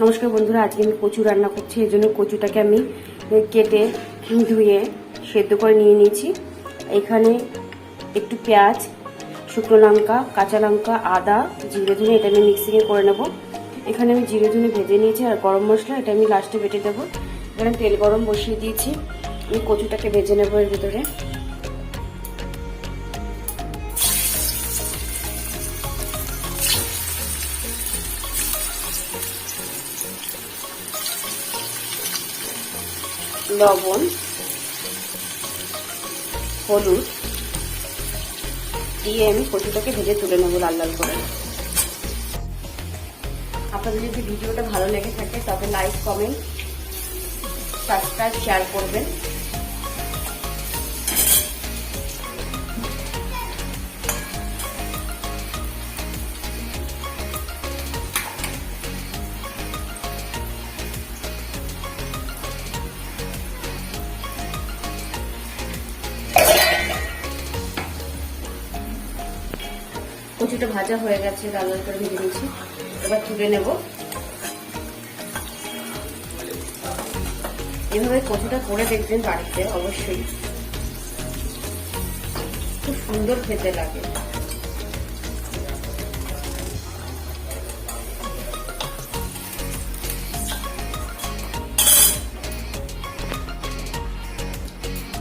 নমস্কার বন্ধুরা, আজকে আমি কচু রান্না করছি। এই জন্য কচুটাকে আমি কেটে ধুয়ে সেদ্ধ করে নিয়ে নিয়েছি। এখানে একটু পেঁয়াজ, শুকনো লঙ্কা, কাঁচা লঙ্কা, আদা, জিরে ধনে এটা আমি মিক্সিংয়ে করে নেব। এখানে আমি জিরে ধনে ভেজে নিয়েছি, আর গরম মশলা এটা আমি লাস্টে বেটে দেবো। এখানে তেল গরম বসিয়ে দিয়েছি, আমি কচুটাকে ভেজে নেবো এর ভিতরে। লবণ, হলুদ দিয়ে আমি কচুটাকে ভেজে তুলে নেবো লাল লাল করে। আপনাদের যদি ভিডিওটা ভালো লেগে থাকে তবে লাইক, কমেন্ট, সাবস্ক্রাইব, শেয়ার করবেন। কচুটা ভাজা হয়ে গেছে, লাল লাল করে ভেজে নিয়েছি, এবার তুলে নেব। এভাবে কচুটা করে দেখবেন বাড়িতে, অবশ্যই খুব সুন্দর খেতে লাগে।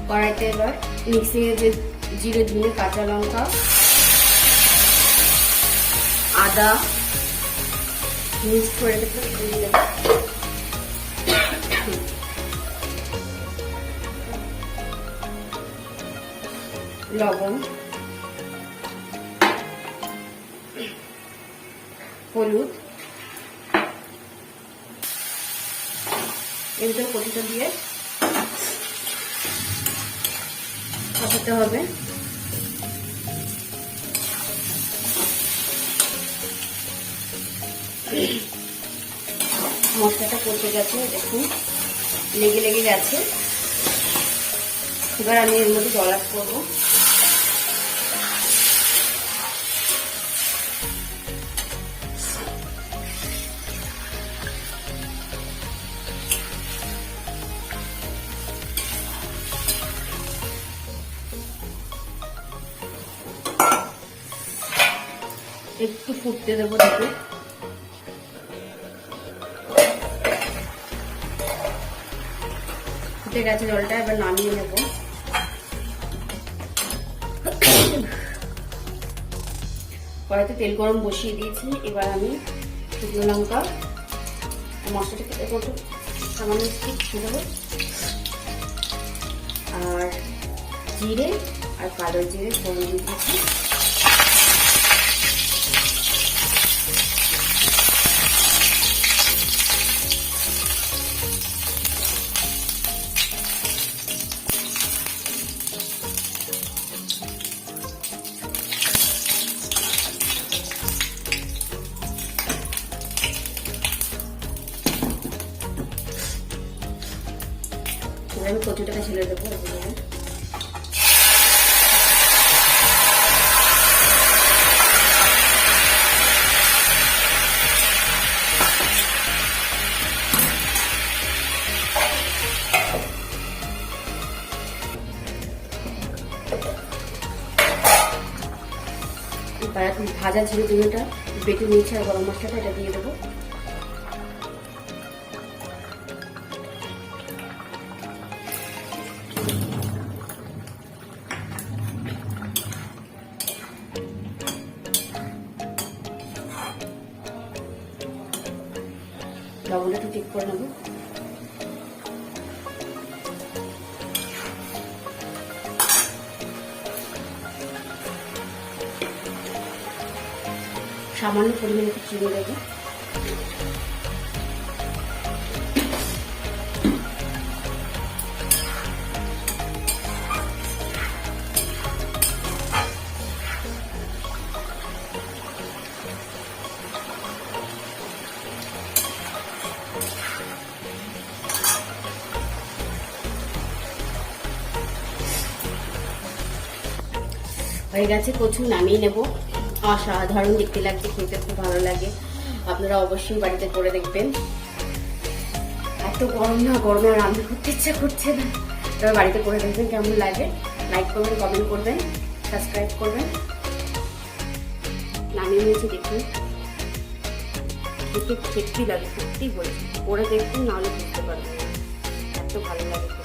কড়াইতে এবার মিক্সিংয়ে যে জিরে ধনে কাঁচা লঙ্কা, আদা মিক্স করে দিয়ে দেব, লবণ, হলুদ, এগুলো কচুটা দিয়ে কষাতে হবে। মশলাটা কষে গেছে, দেখুন লেগে লেগে গেছে। এবার আমি এর মধ্যে জল অ্যাড করবো। একটু ফুটতে দেবো, দেখুন ফুটে গেছে জলটা, এবার নামিয়ে নেব। কড়াইতে তেল গরম বসিয়ে দিয়েছি, এবার আমি শুকনো লঙ্কা মশলাটাকে একটু সামান্য একটু দেবো, আর জিরে আর কালো জিরে ফোড়ন দিয়ে দিয়েছি। আমি কচুটাকে ছেড়ে দেবো। ভাজা ছিল দুটোটা বেটে নিয়েছি, আর গরম মশলাটা এটা দিয়ে দেবো। লবণটা একটু ঠিক করে নেবো। সামান্য পরিমাণে একটু চিনি দেবো। হয়ে গেছে, কচু নামিয়ে নেব। অসাধারণ দেখতে লাগছে, খেতে খুব ভালো লাগে। আপনারা অবশ্যই বাড়িতে করে দেখবেন। এত গরম না, গরমে আর রান্না করতে ইচ্ছা করছে না। তবে বাড়িতে করে দেখবেন কেমন লাগে। লাইক করবেন, কমেন্ট করবেন, সাবস্ক্রাইব করবেন। নামিয়ে নিয়েছি, দেখুন খেতে সত্যি লাগে, সত্যি বলছি। করে দেখুন, নাহলে বুঝতে পারবেন, এত ভালো লাগে।